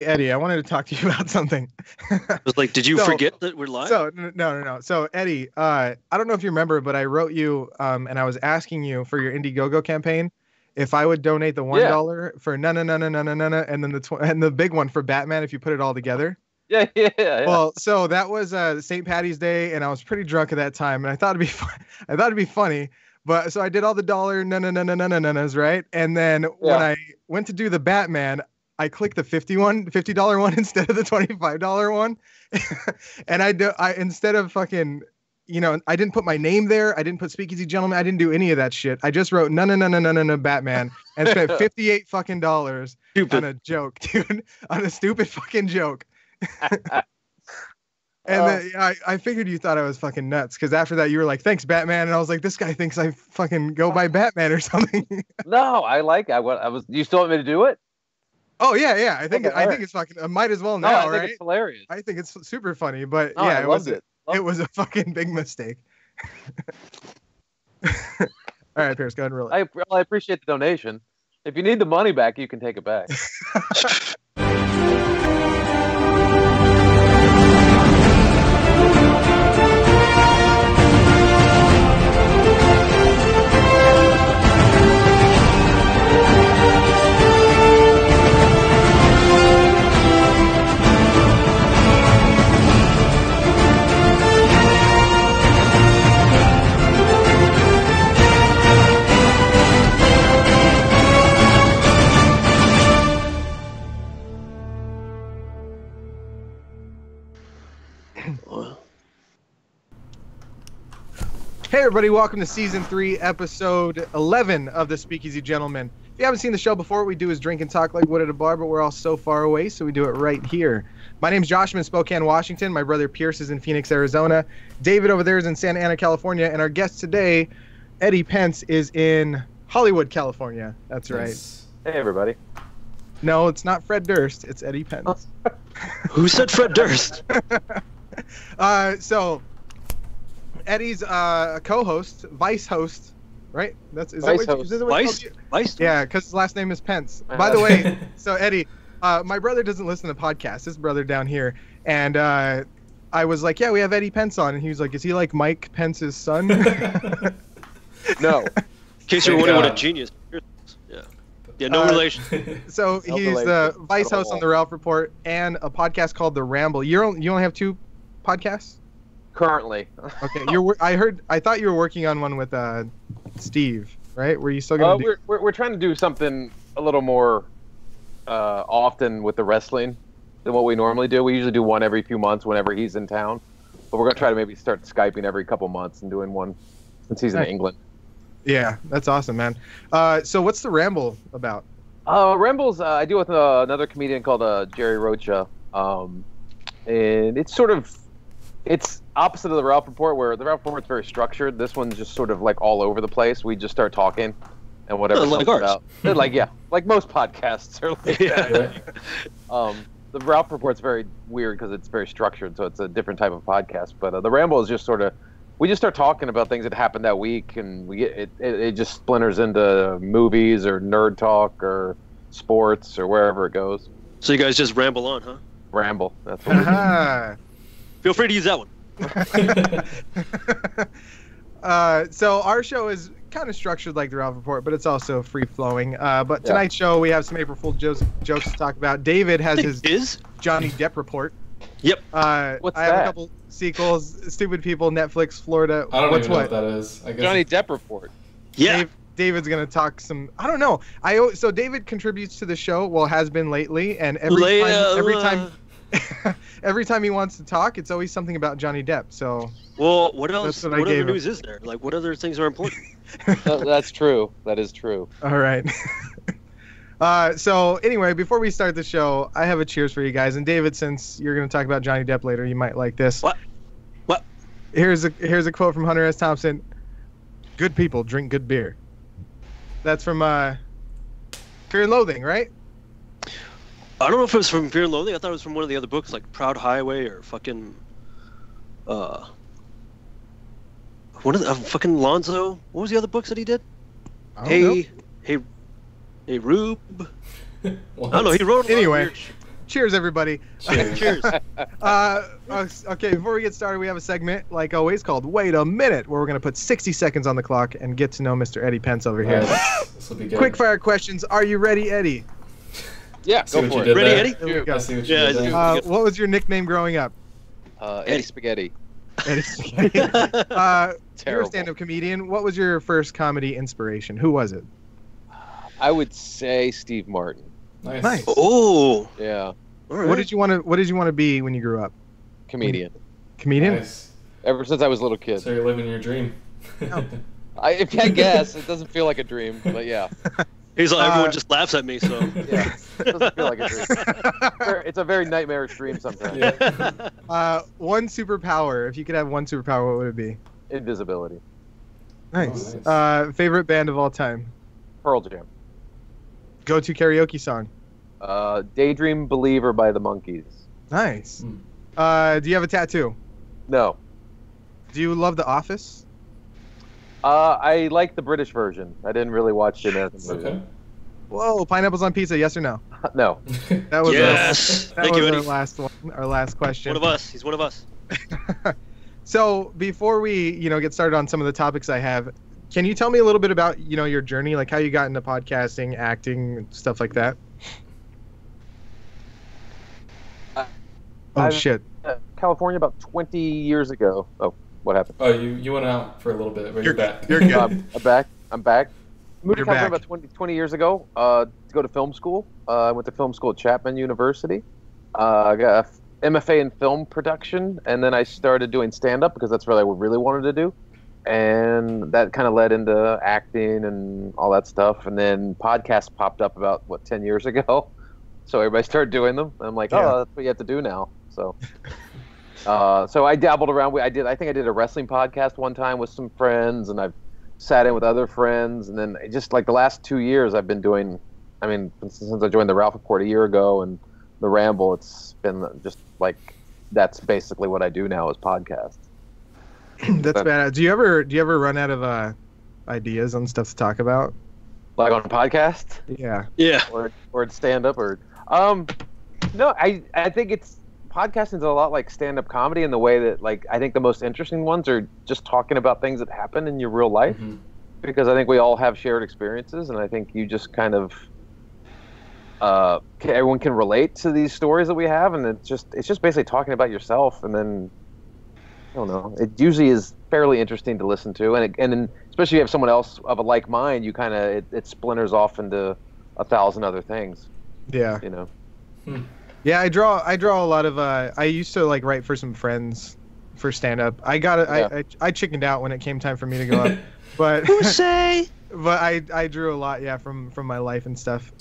Eddie, I wanted to talk to you about something. I was like, did you forget that we're live? So no. So Eddie, I don't know if you remember, but I wrote you and I was asking you for your Indiegogo campaign if I would donate the $1 for no, and then and the big one for Batman if you put it all together. Yeah. Well, so that was St. Patty's Day, and I was pretty drunk at that time, and I thought it'd be funny. But so I did all the dollar no, right? And then when I went to do the Batman, I clicked the $50 one instead of the $25 one. And I instead of fucking, I didn't put my name there. I didn't put Speakeasy Gentleman. I didn't do any of that shit. I just wrote no, Batman and spent $58 fucking dollars on a joke, dude, on a stupid fucking joke. And then I figured you thought I was fucking nuts because after that you were like, "Thanks, Batman," and I was like, "This guy thinks I fucking go by Batman or something." No, I like. I was. You still want me to do it? Oh yeah. I think it's fucking. I might as well now, I think right? it's hilarious. I think it's super funny, but I loved it was a fucking big mistake. All right, Pierce, go ahead and roll it. I appreciate the donation. If you need the money back, you can take it back. Hey everybody, welcome to Season 3, Episode 11 of the Speakeasy Gentleman. If you haven't seen the show before, what we do is drink and talk like wood at a bar, but we're all so far away, so we do it right here. My name's Josh, I'm in Spokane, Washington. My brother Pierce is in Phoenix, Arizona. David over there is in Santa Ana, California. And our guest today, Eddie Pence, is in Hollywood, California. That's right. Hey everybody. No, it's not Fred Durst, it's Eddie Pence. Who said Fred Durst? So Eddie's co-host, vice host, right? Is that Vice? Yeah, because his last name is Pence. By the way, so Eddie, my brother doesn't listen to podcasts. His brother down here, and I was like, "Yeah, we have Eddie Pence on," and he was like, "Is he like Mike Pence's son?" No. In case you're wondering what a genius. Yeah, no relation. So he's the vice host on the Ralph Report and a podcast called The Ramble. You only have 2 podcasts? Currently. Okay, I thought you were working on one with Steve, right? Were you still gonna do? We're trying to do something a little more often with the wrestling than what we normally do. We usually do one every few months whenever he's in town, but we're gonna try to maybe start Skyping every couple months and doing one since he's in England. Yeah, that's awesome, man. So what's the Ramble about? Ramble's I do with another comedian called Jerry Rocha, and it's opposite of the Ralph Report, where the Ralph Report's very structured. This one's just sort of like all over the place. We just start talking and whatever. Like ours. Like most podcasts are like that. The Ralph Report's very weird because it's very structured, so it's a different type of podcast. But the Ramble is just sort of, we just start talking about things that happened that week, and we get it just splinters into movies or nerd talk or sports or wherever it goes. So you guys just ramble on, huh? Ramble. That's what we do. Feel free to use that one. So our show is kind of structured like the Ralph Report, but it's also free-flowing. But tonight's show, we have some April Fool's jokes to talk about. David has his Johnny Depp report. Yep. I have a couple sequels, Stupid People, Netflix, Florida. I don't even know what that is. I guess Johnny Depp report. Yeah. David's going to talk some, I don't know. So David contributes to the show, well, has been lately, and every time he wants to talk, it's always something about Johnny Depp. So, well, what else? What other news is there? Like, what other things are important? That's true. That is true. All right. So anyway, before we start the show, I have a cheers for you guys. And David, since you're going to talk about Johnny Depp later, you might like this. What? Here's a quote from Hunter S. Thompson. Good people drink good beer. That's from Fear and Loathing, right? I don't know if it was from Fear and Loathing. I thought it was from one of the other books, like Proud Highway or fucking one of the fucking Lonzo. What was the other books that he did? Hey, Rube. I don't know. He wrote a lot of weird shit. Cheers, everybody. Cheers. Okay, before we get started, we have a segment, like always, called Wait a Minute, where we're going to put 60 seconds on the clock and get to know Mr. Eddie Pence over here. This will be good. Quick fire questions. Are you ready, Eddie? Yeah, go for it. Ready, Eddie? Here we go. I see what you did there. What was your nickname growing up? Eddie Spaghetti. Eddie Spaghetti. You're a Terrible. stand-up comedian. What was your first comedy inspiration? Who was it? I would say Steve Martin. Nice. Oh. Yeah, All right. What did you want to be when you grew up? comedian. Comedian? Nice. Ever since I was a little kid. So you're living your dream. I guess it doesn't feel like a dream, but yeah. He's like, everyone just laughs at me, so. Yeah, it doesn't feel like a dream. It's a very nightmarish dream sometimes. Yeah. One superpower. If you could have one superpower, what would it be? Invisibility. Nice. Oh, nice. Favorite band of all time? Pearl Jam. Go-to karaoke song? Daydream Believer by the Monkees. Nice. Hmm. Do you have a tattoo? No. Do you love The Office? I like the British version. I didn't really watch the American version. Okay. Whoa, pineapples on pizza, yes or no? No. That was Yes. that Thank was you, our Eddie. last one, our last question. One of us. He's one of us. So before we, get started on some of the topics I have, can you tell me a little bit about, your journey, like how you got into podcasting, acting, and stuff like that? I've- Shit. California about 20 years ago. Oh, what happened? Oh, you went out for a little bit, but you're back. You're good. I'm back. Moved to You're California back. about 20 years ago to go to film school. I went to film school at Chapman University. I got a MFA in film production, and then I started doing stand-up because that's what I really wanted to do. And that kind of led into acting and all that stuff. And then podcasts popped up about, 10 years ago. So everybody started doing them. And I'm like, Yeah. oh, that's what you have to do now. So so I dabbled around. I think I did a wrestling podcast one time with some friends, and I've sat in with other friends. And then just like the last 2 years I've been doing, since I joined the Ralph Report a year ago and the Ramble, it's been just like, that's basically what I do now is podcasts. That's bad. Do you ever run out of ideas on stuff to talk about? Like on a podcast? Yeah. Yeah. Or stand up or no, I think podcasting is a lot like stand up comedy in the way that I think the most interesting ones are just talking about things that happen in your real life, Mm-hmm. because I think we all have shared experiences, and I think you just kind of everyone can relate to these stories that we have, and it's just basically talking about yourself. And then I don't know, it usually is fairly interesting to listen to, and then especially if you have someone else of a like mind, you kind of it splinters off into 1,000 other things. Yeah. Yeah, I draw a lot of I used to write for some friends for stand up. I chickened out when it came time for me to go up. But but I drew a lot, from my life and stuff.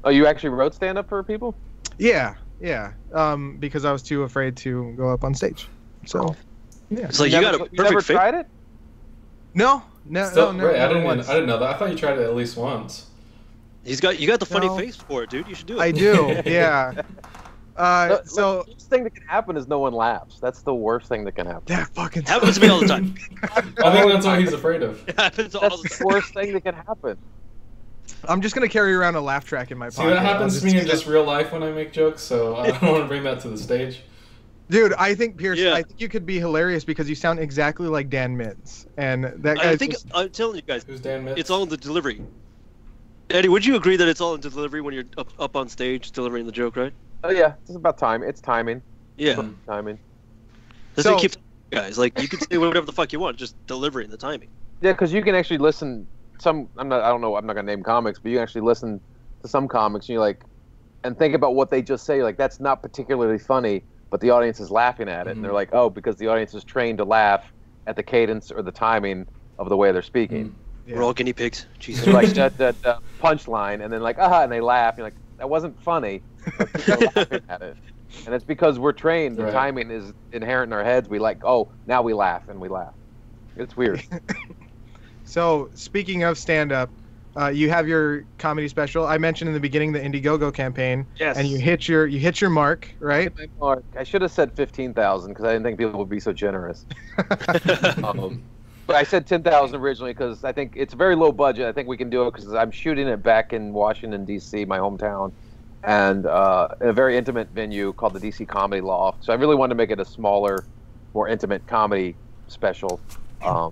Oh, you actually wrote stand up for people? Yeah. Because I was too afraid to go up on stage. So yeah. It's like you got a You never perfect fit. tried it? No, Still, no. right, I never didn't once. know that. I thought you tried it at least once. You got the funny No. face for it, dude. You should do it. I do, yeah. The worst thing that can happen is no one laughs. That's the worst thing that can happen. That fucking Happens to me all the time. I think that's what he's afraid of. It happens all That's the the time. worst thing that can happen. I'm just gonna carry around a laugh track in my See, pocket. that happens I'll to me in just real life when I make jokes, so I don't want to bring that to the stage. Dude, I think Pierce, Yeah. I think you could be hilarious because you sound exactly like Dan Mintz, and that guy. I think I'm telling you guys, Who's Dan Mitz? it's all in the delivery. Eddie, would you agree that it's all in the delivery when you're up on stage delivering the joke, right? Oh yeah, it's about time. It's timing. Yeah. Timing. That's So- what keeps guys. You can say whatever the fuck you want, just delivering the timing. Yeah, because you can actually listen. I'm not gonna name comics, but you can actually listen to some comics, and and think about what they just say. You're like, that's not particularly funny, but the audience is laughing at it, and they're like, oh, because the audience is trained to laugh at the cadence or the timing of the way they're speaking. Yeah. We're all guinea pigs. Jesus. It's like that punchline, and then and they laugh. You're like, that wasn't funny. But they're laughing at it, and it's because we're trained. The Right. timing is inherent in our heads. We now we laugh and we laugh. It's weird. So speaking of stand-up, you have your comedy special. I mentioned in the beginning the Indiegogo campaign, Yes. and you hit your mark, right? Mark, I should have said 15,000 because I didn't think people would be so generous. But I said 10,000 originally because I think it's very low budget. I think we can do it because I'm shooting it back in Washington D.C., my hometown, and a very intimate venue called the DC Comedy Loft. So I really wanted to make it a smaller, more intimate comedy special. I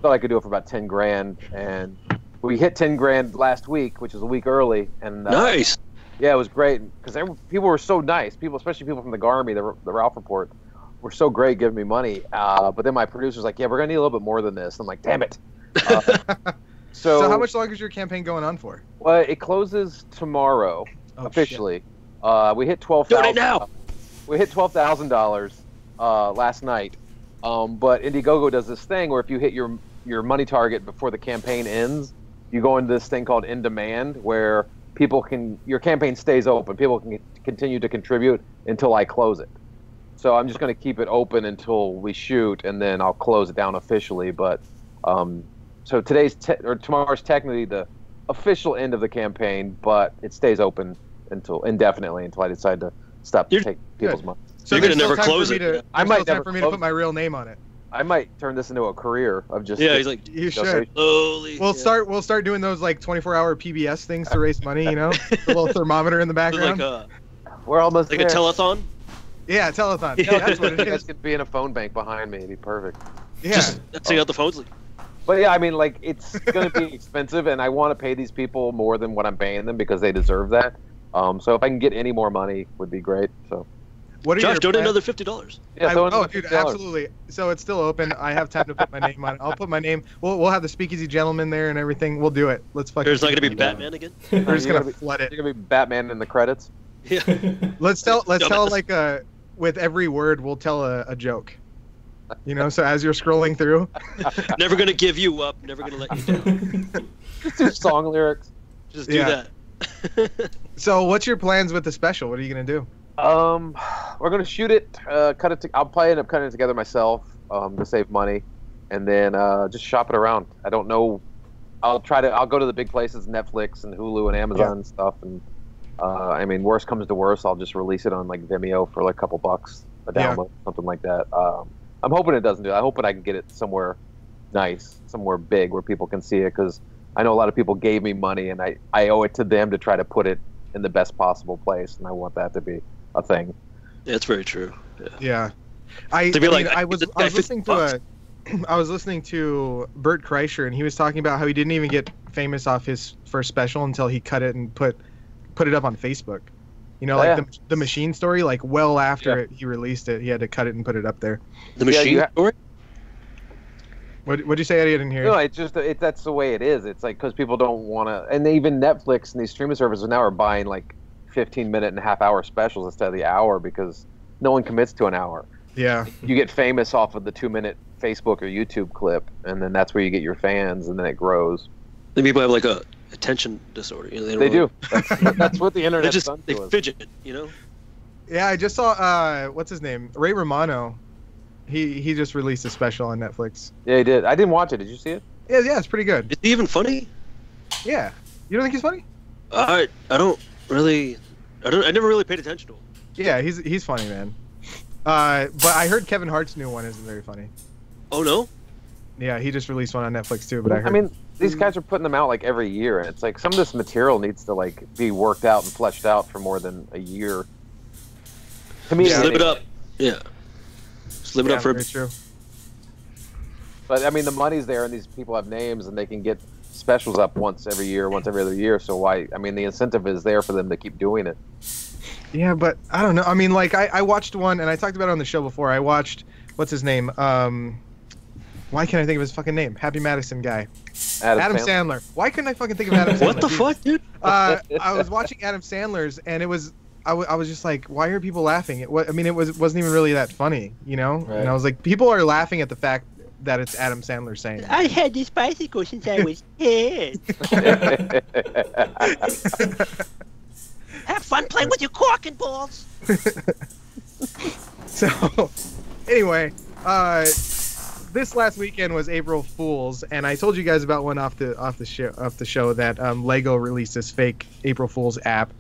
thought I could do it for about 10 grand, and we hit 10 grand last week, which is a week early. And nice. Yeah, it was great because people were so nice. People, especially people from the Garmy, the Ralph Report, were so great giving me money. But then my producer's like, "Yeah, we're gonna need a little bit more than this." I'm like, "Damn it!" So how much longer is your campaign going on for? Well, it closes tomorrow officially. We hit $12,000 now. We hit $12,000 last night. But Indiegogo does this thing where if you hit your money target before the campaign ends, you go into this thing called in demand, where your campaign stays open. People can continue to contribute until I close it. So I'm just going to keep it open until we shoot, and then I'll close it down officially. But so tomorrow's technically the official end of the campaign, but it stays open indefinitely until I decide to stop to take people's money. So you're gonna never close it. I might never for me to put my real name on it. I might turn this into a career of just. Yeah, he's like, you should. Slowly. We'll start doing those like 24-hour PBS things to raise money. You know, a little thermometer in the background. We're almost like there. a telethon. Yeah, telethon. Yeah, that's what it is. You guys could be in a phone bank behind me. It'd be perfect. Yeah. Just take out the phones. But yeah, I mean, like, it's going to be expensive, and I want to pay these people more than what I'm paying them because they deserve that. So if I can get any more money, would be great. So. Josh, donate another $50. Yeah, dude, absolutely. So it's still open. I have time to put my name on it. I'll put my name. We'll have the Speakeasy gentleman there and everything. We'll do it. Let's fucking. There's not gonna be Batman again. We're just gonna flood it. You're gonna be Batman in the credits. Yeah. Let's tell like with every word we'll tell a joke. You know, so as you're scrolling through. Never gonna give you up. Never gonna let you down. Just do song lyrics. Just do that. So what's your plans with the special? What are you gonna do? We're gonna shoot it, cut it. I'll probably end up cutting it together myself to save money, and then just shop it around. I don't know. I'll go to the big places, Netflix and Hulu and Amazon and stuff. And I mean, worst comes to worst, I'll just release it on like Vimeo for like a couple bucks a download, something like that. I'm hoping it doesn't do that. I'm hoping I can get it somewhere nice, somewhere big where people can see it, because I know a lot of people gave me money, and I owe it to them to try to put it in the best possible place, and I want that to be a thing. Yeah, it's very true. Yeah. I was listening to Bert Kreischer, and he was talking about how he didn't even get famous off his first special until he cut it and put it up on Facebook. You know, like the Machine story, like well after he released it, he had to cut it and put it up there. The Machine story? What'd you say? I didn't hear. No, it's just that's the way it is. It's like because people don't want to, and even Netflix and these streaming services now are buying like 15-minute and half-hour specials instead of the hour, because no one commits to an hour. Yeah. You get famous off of the 2-minute Facebook or YouTube clip, and then that's where you get your fans, and then it grows. The people have like a attention disorder. You know, they do. That's what the internet does. They fidget, you know. Yeah, I just saw what's his name, Ray Romano. He just released a special on Netflix. Yeah, he did. I didn't watch it. Did you see it? Yeah, it's pretty good. Is he even funny? Yeah. You don't think he's funny? I don't really. I never really paid attention to him. Yeah, he's funny, man. But I heard Kevin Hart's new one isn't very funny. Oh no? Yeah, he just released one on Netflix too. But I mean, these guys are putting them out like every year, and it's like some of this material needs to like be worked out and fleshed out for more than a year. To me, just live it up. Yeah. Just live it up for. Very true. But I mean, the money's there, and these people have names, and they can get specials up once every year, once every other year. So why? I mean, the incentive is there for them to keep doing it. Yeah, but I don't know. I mean, like I watched one, and I talked about it on the show before. I watched what's his name? Why can't I think of his fucking name? Happy Madison guy. Adam Sandler. Why couldn't I fucking think of Adam Sandler? What the fuck, dude? I was watching Adam Sandler's, and it was I was just like, why are people laughing? It wasn't even really that funny, you know? Right. And I was like, people are laughing at the fact that it's Adam Sandler saying. I had this bicycle since I was 10. Have fun playing with your cork and balls. So, anyway, this last weekend was April Fool's, and I told you guys about one off the show that Lego released this fake April Fool's app.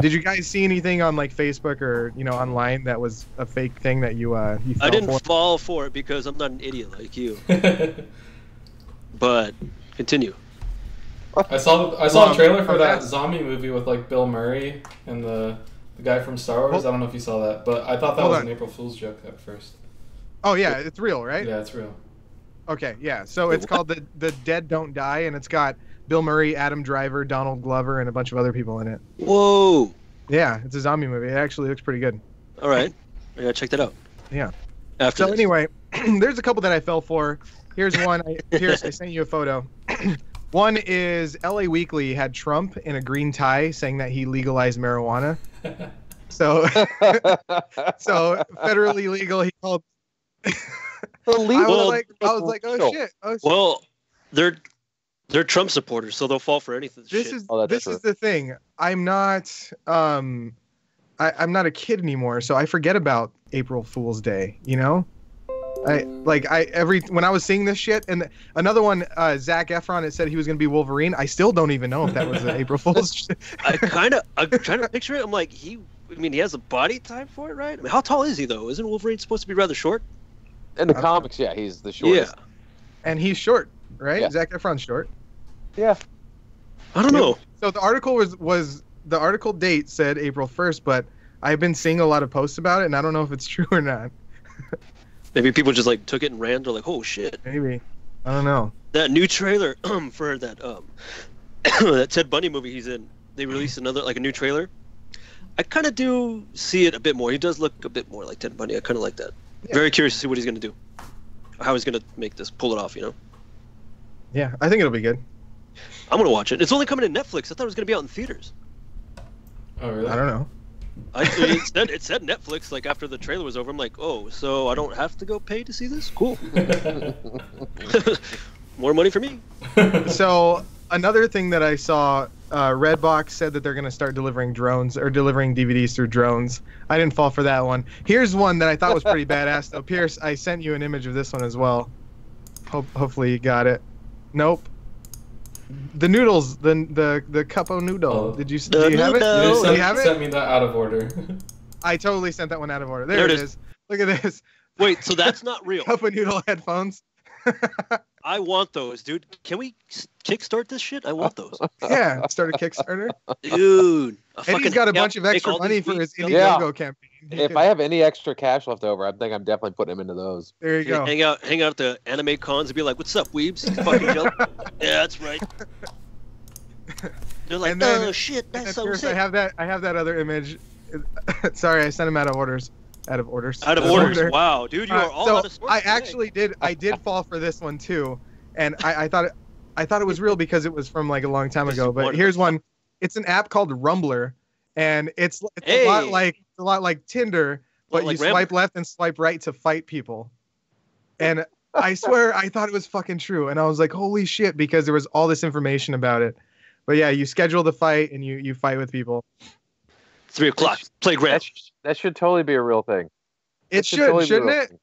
Did you guys see anything on like Facebook or online that was a fake thing that you fell I didn't fall for it because I'm not an idiot like you. But continue. I saw a trailer for that zombie movie with like Bill Murray and the guy from Star Wars. I don't know if you saw that, but I thought that was an April Fool's joke at first. Oh yeah, it's real, right? Yeah, it's real. Okay, yeah. So it's called the Dead Don't Die, and it's got Bill Murray, Adam Driver, Donald Glover, and a bunch of other people in it. Whoa. Yeah, it's a zombie movie. It actually looks pretty good. All right. I gotta check that out. Yeah. After this. Anyway, there's a couple that I fell for. Here's one. Pierce, I sent you a photo. One is LA Weekly had Trump in a green tie saying that he legalized marijuana. So federally legal. He called. I was like, oh shit. Well, they're Trump supporters, so they'll fall for anything. This is the thing. I'm not I'm not a kid anymore, so I forget about April Fool's Day. You know, when I was seeing this shit, and another one, Zac Efron, it said he was gonna be Wolverine. I still don't even know if that was an April Fool's shit. I'm trying to picture it. I'm like, he has a body type for it, right? I mean, how tall is he though? Isn't Wolverine supposed to be rather short? In the comics, yeah, he's the shortest. Yeah, and he's short, right? Yeah. Zac Efron's short. Yeah. I don't know. So the article was the article date said April 1st, but I've been seeing a lot of posts about it, and I don't know if it's true or not. Maybe people just like took it and ran. They're like, oh shit. Maybe. I don't know. That new trailer for that that Ted Bundy movie he's in. They released a new trailer. I kind of do see it a bit more. He does look a bit more like Ted Bundy. I kind of like that. Yeah. Very curious to see what he's gonna do. How he's gonna pull it off. You know. Yeah, I think it'll be good. I'm gonna watch it. It's only coming to Netflix. I thought it was gonna be out in theaters. Oh really? I don't know. It said Netflix like after the trailer was over. I'm like, oh, so I don't have to go pay to see this? Cool. More money for me. So another thing that I saw, Redbox said that they're gonna start delivering drones or delivering DVDs through drones. I didn't fall for that one. Here's one that I thought was pretty badass though. Pierce, I sent you an image of this one as well. Hopefully you got it. Nope. The noodles, the cup of noodle. Oh. Do you have it? You sent me that out of order. I totally sent that one out of order. There it is. Look at this. Wait, so that's not real? Cup of noodle headphones. I want those, dude. Can we kickstart this shit? I want those. Yeah, start a Kickstarter. Dude. Eddie's got a bunch of extra money for his Indiegogo campaign. If I have any extra cash left over, I think I'm definitely putting him into those. There you go. Hang out at the anime cons and be like, "What's up, weebs? You fucking jealous?" Yeah, that's right. They're like, "Oh shit, that's so sick." I have that other image. Sorry, I sent him out of orders. Out of orders. Wow, dude, you are all out of sorts. I actually did. I did fall for this one too, and I thought it was real because it was from like a long time ago. But here's one. It's an app called Rumbler, and it's a lot like Tinder, but you swipe left and swipe right to fight people. And I swear I thought it was fucking true, and I was like, holy shit, because there was all this information about it. But yeah, you schedule the fight and you fight with people. 3 o'clock playground. That should totally be a real thing. It should, shouldn't it?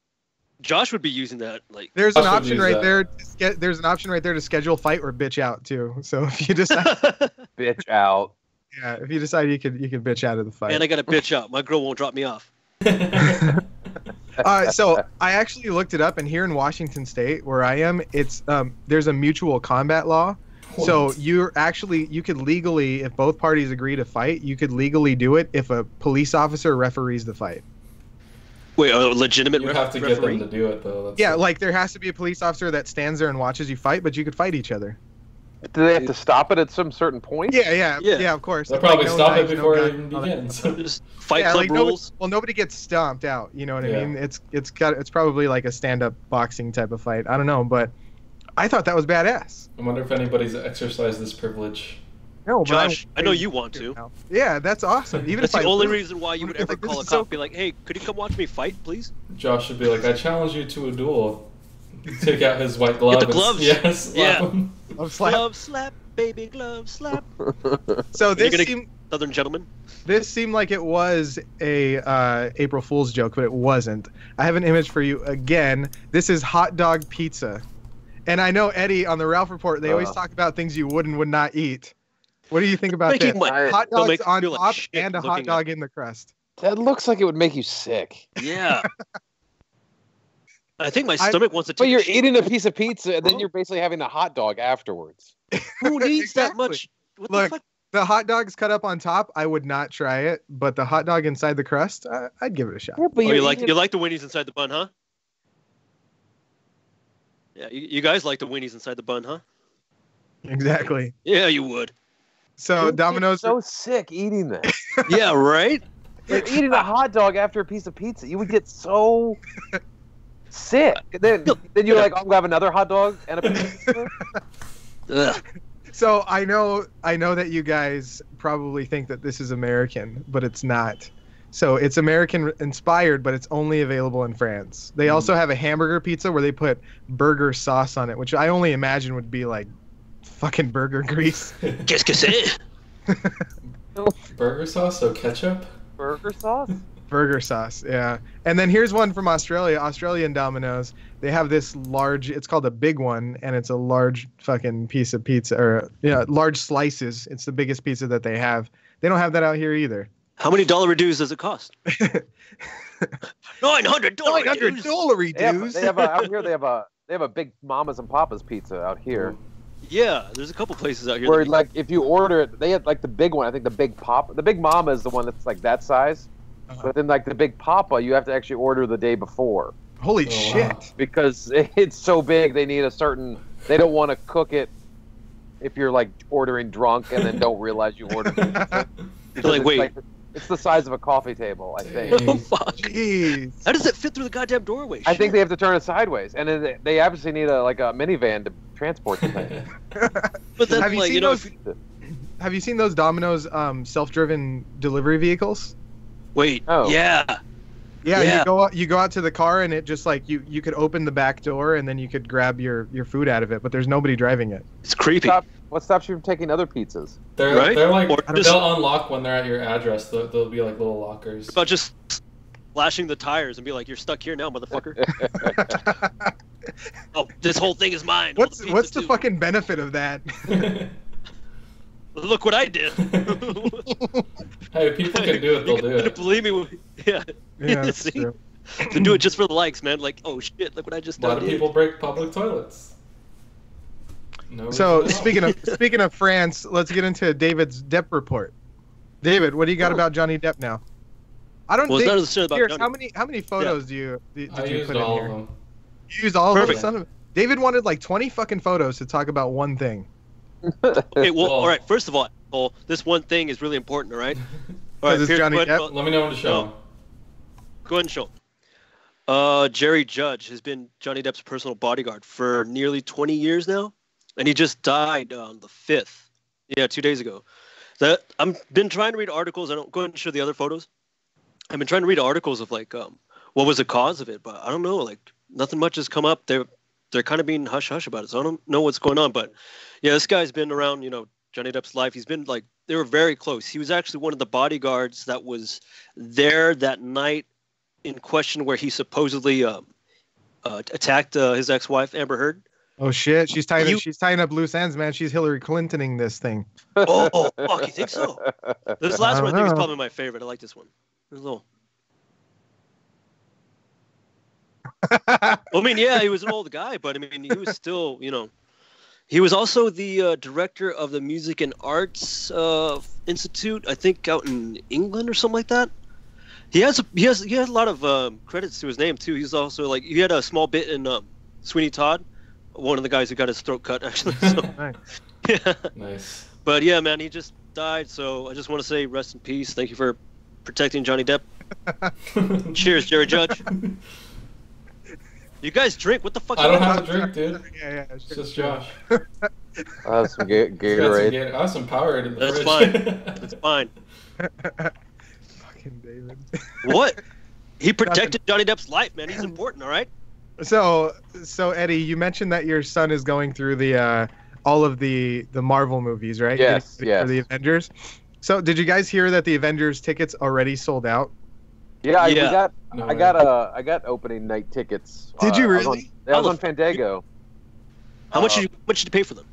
Josh would be using that. Like, there's an option right there. There's an option right there to schedule fight or bitch out too. So if you decide, bitch out. Yeah, if you decide you could bitch out of the fight. And I got to bitch out. My girl won't drop me off. So I actually looked it up, and here in Washington State, where I am, it's there's a mutual combat law. So you could legally, if both parties agree to fight, you could legally do it if a police officer referees the fight. Wait, a legitimate referee? You have to get them to do it, though. Like there has to be a police officer that stands there and watches you fight, but you could fight each other. Do they have to stop it at some certain point? Yeah, of course. They'll probably stop it before it even begins. Just fight club rules. Nobody gets stomped out. You know what I mean? It's probably like a stand-up boxing type of fight. I don't know, but I thought that was badass. I wonder if anybody's exercised this privilege. No, Josh, I know you want to. Yeah, that's awesome. Even that's the only reason why you would ever call a cop. Be like, hey, could you come watch me fight, please? Josh should be like, I challenge you to a duel. Take out his white glove. Get the gloves. Glove slap, baby, glove slap. So this seemed Southern gentleman. This seemed like it was a April Fool's joke, but it wasn't. I have an image for you again. This is hot dog pizza, and I know Eddie on the Ralph Report. They always talk about things you would and would not eat. What do you think about this? Hot dogs on top and a hot dog in the crust. That looks like it would make you sick. Yeah. I think my stomach wants to take But you're eating a piece of pizza, and then you're basically having a hot dog afterwards. Who needs that Exactly. much? What Look, the fuck? the hot dog's cut up on top. I would not try it, but the hot dog inside the crust, I'd give it a shot. Yeah, but Oh, you like the winnies inside the bun, huh? Yeah, you guys like the winnies inside the bun, huh? Exactly. Yeah, you would. So You'd Domino's. get so sick eating this. Yeah, right? You're eating a hot dog after a piece of pizza. You would get so sick. Then you're like, I'm gonna have another hot dog and a piece of pizza. Ugh. So I know that you guys probably think that this is American, but it's not. So it's American inspired, but it's only available in France. They also have a hamburger pizza where they put burger sauce on it, which I only imagine would be like fucking burger grease. Qu'est-ce que c'est? Burger sauce, so ketchup? Burger sauce? Burger sauce, yeah. And then here's one from Australia, Australian Domino's. They have this large, it's called a big one, and it's a large fucking piece of pizza, or large slices. It's the biggest pizza that they have. They don't have that out here either. How many dollar dues does it cost? $900. $900 dues. They have out here. They have a big Mamas and Papas pizza out here. Yeah, there's a couple places out here. Where like if you order it, they had like the big one. I think the Big Mama is the one that's like that size. But then like the Big Papa, you have to actually order the day before. Holy shit! Wow. Because it's so big, they need a certain. They don't want to cook it if you're like ordering drunk and then don't realize you ordered it. Like, wait. It's the size of a coffee table, I think. Oh, fuck. Jeez. How does it fit through the goddamn doorway? I think they have to turn it sideways, and then they obviously need a minivan to transport the thing. But then, Have you like, seen you know, those? Have you seen those Domino's self-driven delivery vehicles? wait, Oh. yeah. Yeah, Yeah. you go out to the car and it just like you could open the back door and then you could grab your food out of it, but there's nobody driving it. It's creepy. What stops you from taking other pizzas? They're Right? like Or just- they'll unlock when they're at your address. They'll be like little lockers. About just flashing the tires and be like, "You're stuck here now, motherfucker." Oh, this whole thing is mine. All What's pizza the too. fucking benefit of that? Look what I did. Hey, people can do it. They'll do it. Believe me. Yeah. Yeah, that's See? true. To do it just for the likes, man. Like, oh shit, look what I just A lot done. of people break public toilets. No So reason at all. speaking of France, let's get into David's Depp report. David, what do you got about Johnny Depp now? I don't Well, it's think. not necessarily about Pierce, Johnny. how many photos did you I used put in all here? of them. You used all of them. Perfect. Son of... David wanted like 20 fucking photos to talk about one thing. Okay, well, Well- all right. First of all, this one thing is really important. All right. All right, Because it's Pierce, Johnny go ahead, Depp? Let me know when to show. No. Go ahead and show. Jerry Judge has been Johnny Depp's personal bodyguard for nearly 20 years now, and he just died on the 5th. Yeah, 2 days ago. I've been trying to read articles. I don't go ahead and show the other photos. I've been trying to read articles of like what was the cause of it, but I don't know. Like nothing much has come up. They're kind of being hush hush about it, so I don't know what's going on. But yeah, this guy's been around, Johnny Depp's life. He's been like, they were very close. He was actually one of the bodyguards that was there that night in question where he supposedly attacked his ex-wife Amber Heard. Oh shit, she's tying up loose ends, man. She's Hillary Clintoning this thing. Oh, fuck, you think so? This last one I think is know. probably my favorite. I like this one. There's a little. I mean, yeah, he was an old guy, but I mean, he was still, he was also the director of the Music and Arts Institute, I think, out in England or something like that. He has a lot of credits to his name too. He's also like, he had a small bit in Sweeney Todd, one of the guys who got his throat cut actually. So, Nice. yeah. Nice. But yeah, man, he just died. So I just want to say rest in peace. Thank you for protecting Johnny Depp. Cheers, Jerry Judge. You guys drink? What the fuck? I don't have a drink, dude. Yeah, It's just Josh. Some Gatorade. I have some Powerade in the That's fridge. fine. That's fine. Fucking David. What? He protected Johnny Depp's life, man. He's important, all right? So Eddie, you mentioned that your son is going through the all of the Marvel movies, right? Yes, For yes. the Avengers. So did you guys hear that the Avengers tickets already sold out? Yeah, Yeah. I got opening night tickets. Did you I was really? I was on Fandango. How much did you pay for them?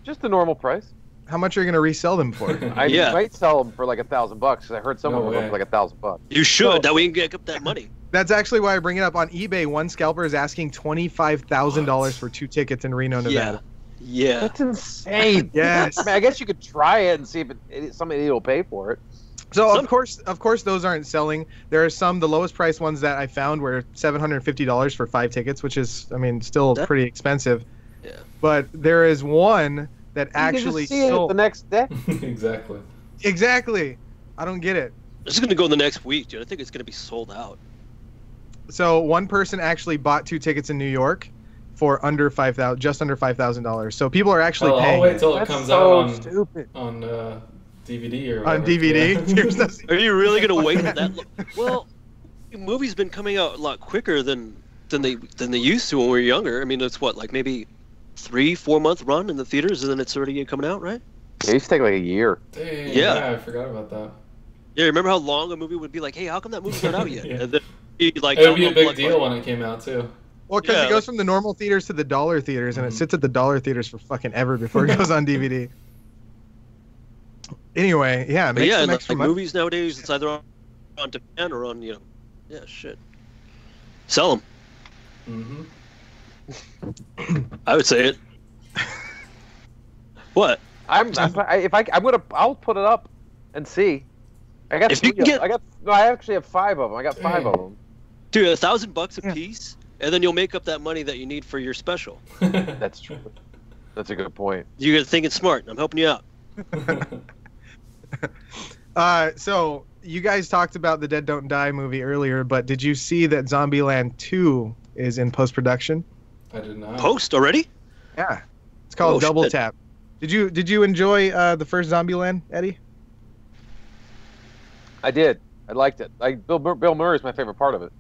Just the normal price. How much are you going to resell them for? I Yeah. might sell them for like $1,000 because I heard someone No was going way. for like $1,000. You should. That way you can get up that money. That's actually why I bring it up. On eBay, one scalper is asking $25,000 for 2 tickets in Reno, Nevada. Yeah. That's insane. Yes. I mean, I guess you could try it and see if somebody will pay for it. So of course, those aren't selling. There are some. The lowest price ones that I found were $750 for 5 tickets, which is, I mean, still pretty expensive. Yeah. But there is one that actually you can just see sold. it the next day. Exactly. Exactly. I don't get it. It's gonna go the next week, dude. I think it's gonna be sold out. So one person actually bought 2 tickets in New York for under $5,000, just under $5,000. So people are actually paying. I'll wait till it That's comes so out stupid. on DVD or On whatever. DVD. Yeah. Are you really gonna wait that long? Well, movies been coming out a lot quicker than they used to when we were younger. I mean, it's what, like maybe 3-4 month run in the theaters, and then it's already coming out, right? It used to take like a year. Dang, Yeah. yeah, I forgot about that. Yeah, remember how long a movie would be like, hey, how come that movie's not out yet? Yeah. And then it'd be like, It would be a big Blockbuster. deal when it came out too. Well, because Yeah, it goes like- from the normal theaters to the dollar theaters, and it Mhm. sits at the dollar theaters for fucking ever before it goes on DVD. Anyway, yeah, But make yeah, some like extra money. movies nowadays, it's either on demand or on, yeah, shit. Sell them. Mm-hmm. I would say it. What? I'll put it up and see. I got If you three can of- I got no, I actually have 5 of them. I got 5 of them. Dude, $1,000 a Yeah. piece, and then you'll make up that money that you need for your special. That's true. That's a good point. You're thinking smart. I'm helping you out. So you guys talked about the Dead Don't Die movie earlier, but did you see that Zombieland 2 is in post-production? I did not. Post already? Yeah, it's called Oh, Double shit. Tap. Did you enjoy the first Zombieland, Eddie? I did. I liked it. Like Bill Murray is my favorite part of it.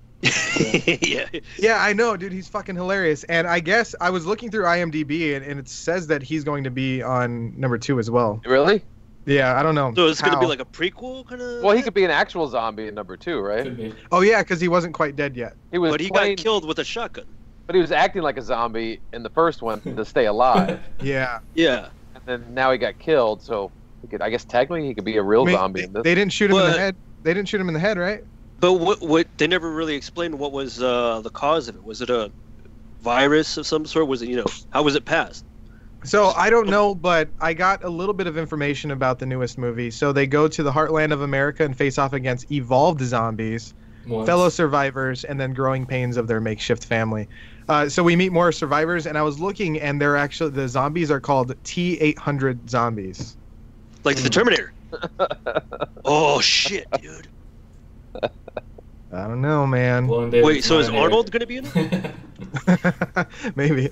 Yeah. Yeah, I know, dude. He's fucking hilarious. And I guess I was looking through IMDb, and it says that he's going to be on number 2 as well. Really? Yeah, I don't know. So it's going to be how. like a prequel kind of? Well, he could be an actual zombie in number 2, right? Could be. Oh yeah, because he wasn't quite dead yet. He was But he playing, got killed with a shotgun. but he was acting like a zombie in the first one to stay alive, Yeah. Yeah. and then now he got killed. So he could, I guess, technically he could be a real I mean, zombie in this. They didn't shoot him in But- the head. They didn't shoot him in the head, right? But what they never really explained what was the cause of it. Was it a virus of some sort? Was it, how was it passed? So I don't know, but I got a little bit of information about the newest movie. So they go to the heartland of America and face off against evolved zombies, Once. fellow survivors, and then growing pains of their makeshift family. So we meet more survivors, and I was looking, and they're actually, the zombies are called T-800 zombies. Like the Terminator. Oh, shit, dude. I don't know, man. Blowing David's Wait, so is mind here. Arnold going to be in it? Maybe.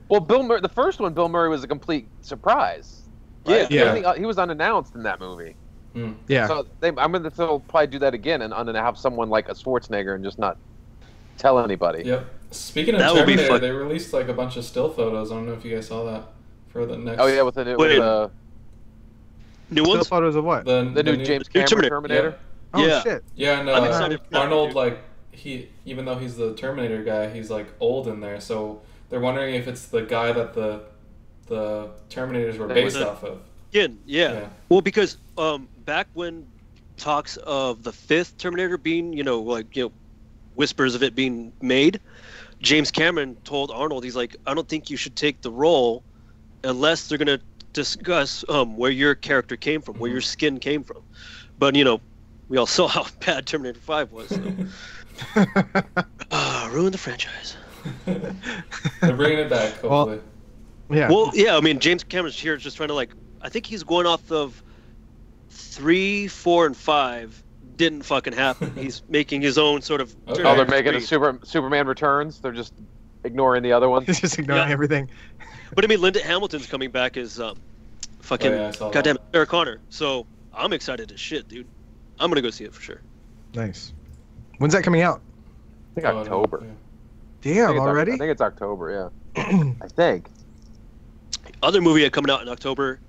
Well, Bill Murray, the first one, Bill Murray was a complete surprise. Yeah. Yeah. Everything- he was unannounced in that movie. Hmm. Yeah. So I'm gonna they'll probably do that again and have someone like a Schwarzenegger and just not tell anybody. Yep. Speaking of That would be Terminator, fun. they released like a bunch of still photos. I don't know if you guys saw that for the next. Oh yeah, with the new, Wait. New Still ones? photos of what? the new James Cameron Terminator. Terminator. Oh Yeah. shit. Yeah, and I'm excited for that, Arnold, dude. like even though he's the Terminator guy, he's like old in there. So they're wondering if it's the guy that the Terminators were That based was off of. Again, yeah. Yeah. Well, because back when talks of the 5th Terminator being, whispers of it being made, James Cameron told Arnold, he's like, I don't think you should take the role unless they're going to discuss where your character came from, where your skin came from. But, we all saw how bad Terminator 5 was. So. Ruined the franchise. They're bringing it back, hopefully. Yeah. Well, yeah, I mean, James Cameron's here just trying to, I think he's going off of 3, 4, and 5 didn't fucking happen. He's making his own sort of... Okay. Oh, they're making a 3. Superman Returns. They're just ignoring the other ones. He's just ignoring Yeah. everything. But I mean, Linda Hamilton's coming back as fucking Oh, yeah, I saw that. goddamn Sarah Connor. So I'm excited as shit, dude. I'm gonna go see it for sure. Nice. When's that coming out? I think Oh, no, October. yeah. Damn, I already? think it's October. Yeah. I think. Other movie coming out in October,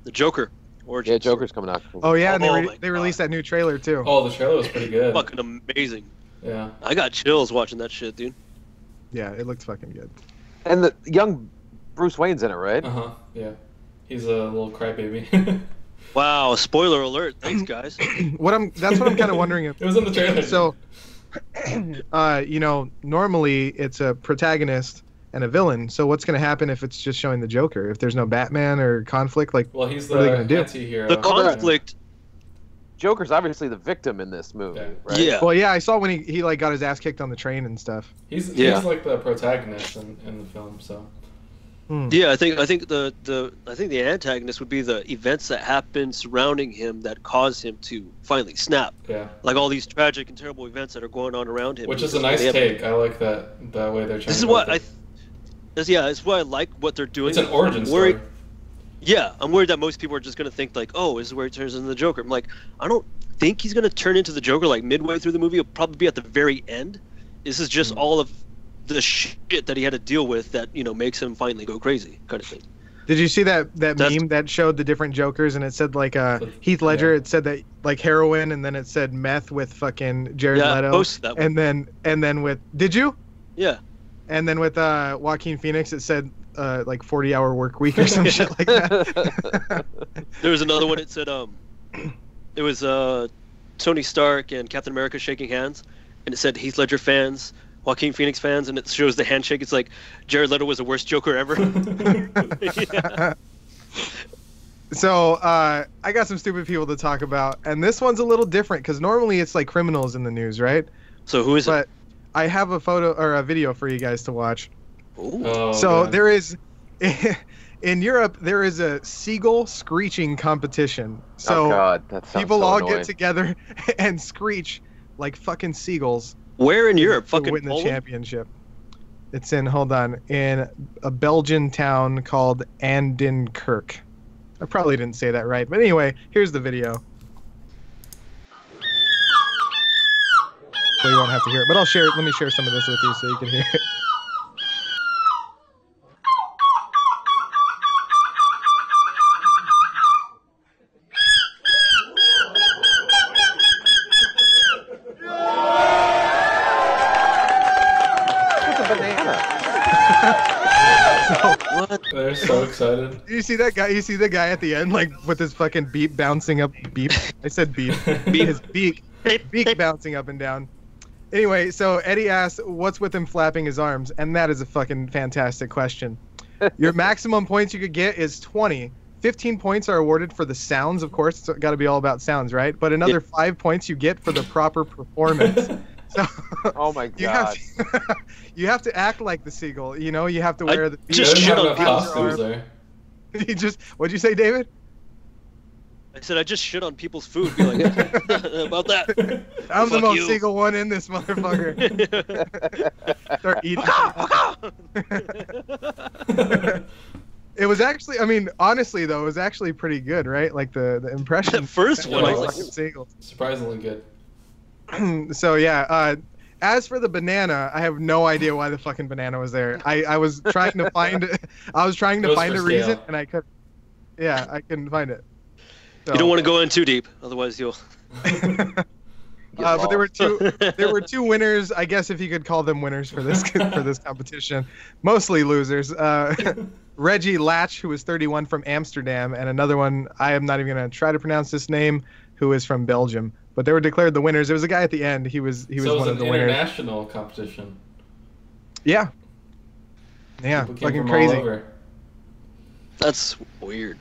The Joker. Origins. Yeah, Joker's coming out. Oh yeah, and Oh, they my they released God. that new trailer too. Oh, the trailer was pretty good. Fucking amazing. Yeah. I got chills watching that shit, dude. Yeah, it looks fucking good. And the young Bruce Wayne's in it, right? Uh huh. Yeah. He's a little crybaby. Wow, spoiler alert. Thanks, guys. That's what I'm kind of wondering if. It was in the trailer. So, normally it's a protagonist, and a villain. So what's going to happen if it's just showing the Joker? If there's no Batman or conflict, like well, he's what are they going to do? Anti-hero. The conflict. Joker's obviously the victim in this movie, right? Yeah. Well, yeah, I saw when he like got his ass kicked on the train and stuff. He's like the protagonist in the film, so. Yeah, I think the antagonist would be the events that happen surrounding him that cause him to finally snap. Yeah. Like all these tragic and terrible events that are going on around him. Which is a nice take. I like that way they're trying. This is what it's why I like what they're doing. It's an origin story. Yeah, I'm worried that most people are just going to think like, oh, this is where he turns into the Joker. I'm like, I don't think he's going to turn into the Joker like midway through the movie. It'll probably be at the very end. This is just all of the shit that he had to deal with that, makes him finally go crazy kind of thing. Did you see that meme that showed the different Jokers and it said like Heath Ledger, it said that like heroin and then it said meth with fucking Jared Leto. Posted that one. And then with, did you? Yeah. And then with Joaquin Phoenix it said like 40-hour work week or some shit like that. There was another one. It said it was Tony Stark and Captain America shaking hands, and it said Heath Ledger fans, Joaquin Phoenix fans, and it shows the handshake. It's like Jared Leto was the worst Joker ever. Yeah. So I got some stupid people to talk about, and this one's a little different because normally it's like criminals in the news, right? So who is it? But I have a photo or a video for you guys to watch. Oh, so God. there is in Europe there is a seagull screeching competition. So that people so all annoying. get together and screech like fucking seagulls. Where in Europe? To Fucking win the Poland? championship. It's in in a Belgian town called Andenkirk. I probably didn't say that right, but anyway, here's the video. So you won't have to hear it, but let me share some of this with you so you can hear it. They're so excited. You see that guy? You see the guy at the end, like with his fucking beep bouncing up. Beep. I said beep. His beak bouncing up and down. Anyway, so Eddie asked, "What's with him flapping his arms?" And that is a fucking fantastic question. Your maximum points you could get is 20. 15 points are awarded for the sounds, of course. It's got to be all about sounds, right? But another 5 points you get for the proper performance. So, oh my God. You have to act like the seagull. You have to wear the. Just shit on costumes there. What'd you say, David? I said I just shit on people's food. Be like, about that. I'm the Fuck most you. seagull one in this motherfucker. Start eating. It was actually, honestly though, it was actually pretty good, right? Like the impression. The first one was was like seagull. Surprisingly good. So yeah, as for the banana, I have no idea why the fucking banana was there. I was trying to find it. I was trying to find a reason, and I couldn't. Yeah, I couldn't find it. So. You don't want to go in too deep, otherwise you'll. But there were two winners, I guess, if you could call them winners for this competition. Mostly losers. Reggie Latch, who was 31 from Amsterdam, and another one I am not even going to try to pronounce this name, who is from Belgium. But they were declared the winners. There was a guy at the end. He was one of the winners. So it was an international competition. Yeah. Yeah, fucking crazy. That's weird.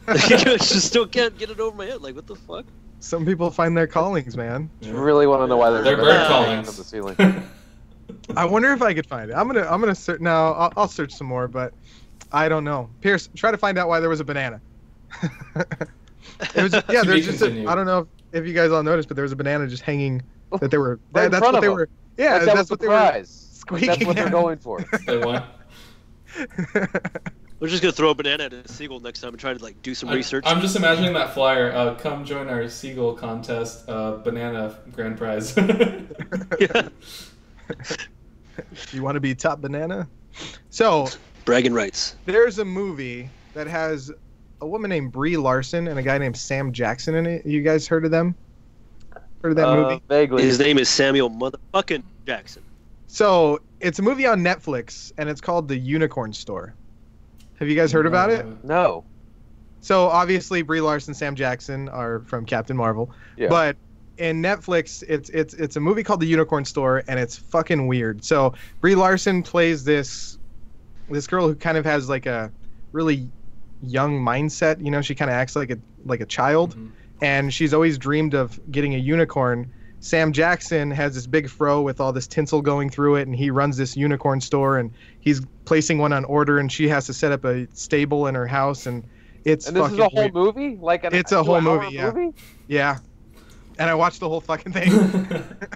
I just still can't get it over my head. Like, what the fuck? Some people find their callings, man. I really want to know why they're bird callings on the ceiling. I wonder if I could find it. I'm gonna search now. I'll search some more, but I don't know. Pierce, try to find out why there was a banana. It was there's just I don't know if you guys all noticed, but there was a banana just hanging. That they were. Right that's what they were. Yeah, like that's what they were. Squeaking. That's what they're going for. They won. We're just gonna throw a banana at a seagull next time and try to do some research. I'm just imagining that flyer. Come join our seagull contest. Banana grand prize. Yeah. You want to be top banana? So bragging rights. There's a movie that has a woman named Brie Larson and a guy named Sam Jackson in it. You guys heard of them? Heard of that movie? Vaguely. His name is Samuel motherfucking Jackson. So it's a movie on Netflix, and it's called The Unicorn Store. Have you guys heard about it? No. So obviously Brie Larson, Sam Jackson are from Captain Marvel, yeah. but in Netflix, it's a movie called The Unicorn Store, and it's fucking weird. So Brie Larson plays this girl who kind of has like a really young mindset. You know, she kind of acts like a child, and she's always dreamed of getting a unicorn. Sam Jackson has this big fro with all this tinsel going through it, and he runs this unicorn store, and he's placing one on order, and she has to set up a stable in her house, and it's and this is a whole weird. Movie, like it's a whole movie, yeah. And I watched the whole fucking thing.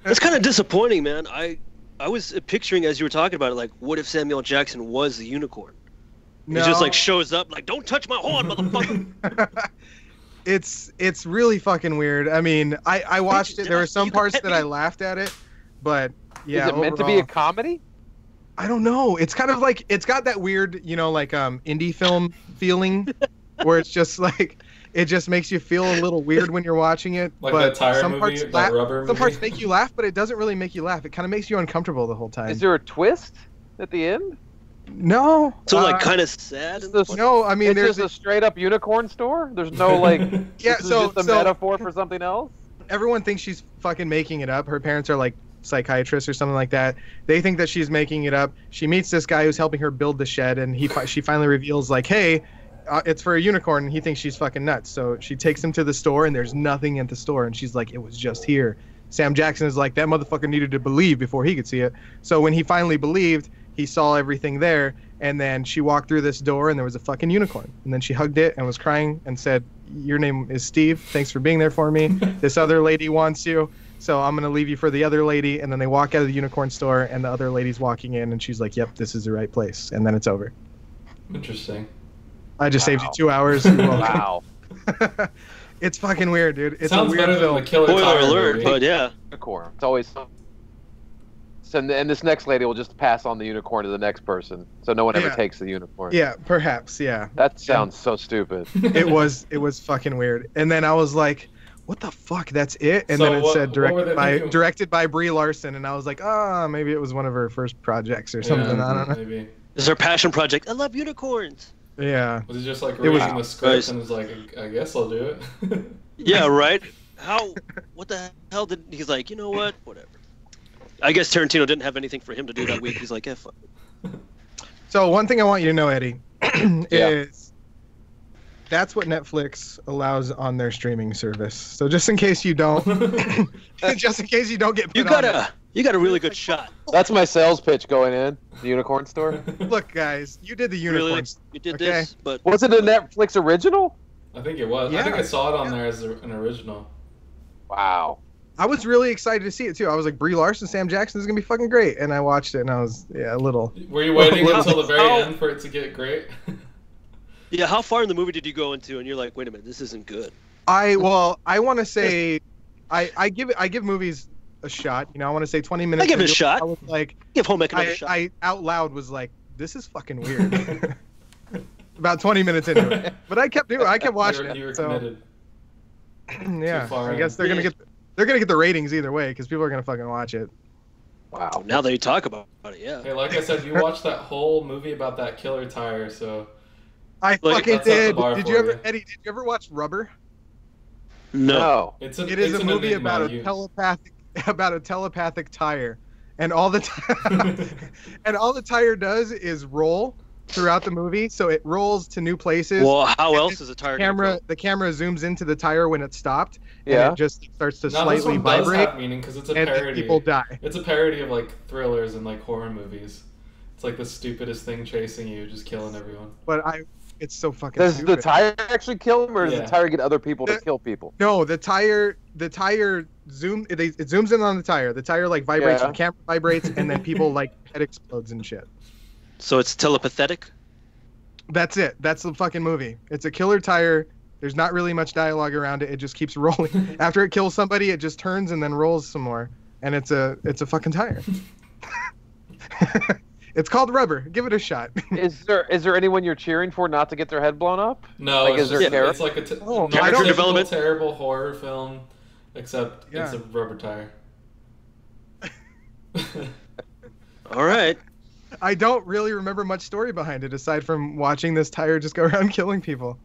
It's kind of disappointing, man. I was picturing as you were talking about it, like, what if Samuel Jackson was the unicorn? No. He just like shows up, like, don't touch my horn, motherfucker. It's really fucking weird. I mean, I watched it. There were some parts that I laughed at it, but yeah. Is it meant to be a comedy? I don't know. It's kind of like, it's got that weird, you know, like indie film feeling, where it's just like, it just makes you feel a little weird when you're watching it. Like but that tire some movie, parts that rubber some movie. parts make you laugh, but it doesn't really make you laugh. It kind of makes you uncomfortable the whole time. Is there a twist at the end? No. So like kind of sad. No, I mean, It's there's just a straight up unicorn store. There's no like. yeah. This is So just a metaphor for something else. Everyone thinks she's fucking making it up. Her parents are like psychiatrists or something like that. They think that she's making it up. She meets this guy who's helping her build the shed, and she finally reveals like, hey, it's for a unicorn, and he thinks she's fucking nuts. So she takes him to the store, and there's nothing at the store, and she's like, it was just here. Sam Jackson is like, that motherfucker needed to believe before he could see it. So when he finally believed, he saw everything there, and then she walked through this door, and there was a fucking unicorn. And then she hugged it and was crying and said, your name is Steve. Thanks for being there for me. This other lady wants you, so I'm going to leave you for the other lady. And then they walk out of the unicorn store, and the other lady's walking in, and she's like, yep, this is the right place. And then it's over. Interesting. I just saved you 2 hours. You're welcome. Wow. It's fucking weird, dude. It's Sounds a weird better film. than the Killer Spoiler Tire alert, movie. but yeah. Unicorn. It's always. So, and this next lady will just pass on the unicorn to the next person, so no one ever takes the unicorn. Yeah, perhaps. Yeah. That sounds so stupid. It was fucking weird. And then I was like, what the fuck? That's it? And So then it said thinking? directed by Brie Larson, and I was like, maybe it was one of her first projects or something. I don't know. Maybe. This is her passion project. I love unicorns. Yeah. Was he just like It was- reading the script and was like, I guess I'll do it? Yeah, right. What the hell did he's like? You know what? Whatever. I guess Tarantino didn't have anything for him to do that week. He's like, yeah, fuck. So one thing I want you to know, Eddie, is that's what Netflix allows on their streaming service. So just in case you don't, just in case you don't get put You got a really good shot. That's my sales pitch going in. The unicorn store. Look, guys, you did the unicorn. Really, you did this, but Was it a Netflix original? I think it was. Yeah. I think I saw it on there as an original. Wow. I was really excited to see it too. I was like, Brie Larson, Sam Jackson is gonna be fucking great, and I watched it and I was a little. Were you waiting until the very end for it to get great? yeah, how far in the movie did you go into? And you're like, wait a minute, this isn't good. I want to say, I give movies a shot. You know, I want to say 20 minutes. I give it a into shot. I was like, Give Home Ec another shot. I out loud was like, this is fucking weird. About 20 minutes into it, but I kept watching You were it. So committed. yeah, far I in. guess they're gonna get the ratings either way because people are gonna fucking watch it. Wow. Now that you talk about it, yeah. Hey, like I said, you watched that whole movie about that killer tire, so I fucking that's up the did. bar Did for you ever, you. Eddie? Did you ever watch Rubber? No. It is a movie about a telepathic tire, and all the and all the tire does is roll throughout the movie. So it rolls to new places. Well, how and else is a tire gonna go? the camera zooms into the tire when it stopped, Yeah. and it just starts to Now, this slightly one does vibrate, have meaning because it's a and then parody. people die. It's a parody of like thrillers and like horror movies. It's like the stupidest thing chasing you, just killing everyone. But it's so fucking Does stupid. the tire actually kill him, or does Yeah. the tire get other people to kill people? No, the tire it zooms in on the tire. The tire like vibrates, Yeah. the camera vibrates, and then people like head explodes and shit. So it's telepathetic? That's it. That's the fucking movie. It's a killer tire. There's not really much dialogue around it. It just keeps rolling. After it kills somebody, it just turns and then rolls some more. And it's a fucking tire. It's called Rubber. Give it a shot. Is there anyone you're cheering for not to get their head blown up? No, Like, it's, is there just, character? it's like a I don't- development? terrible horror film, except it's Yeah. a rubber tire. All right. I don't really remember much story behind it aside from watching this tire just go around killing people.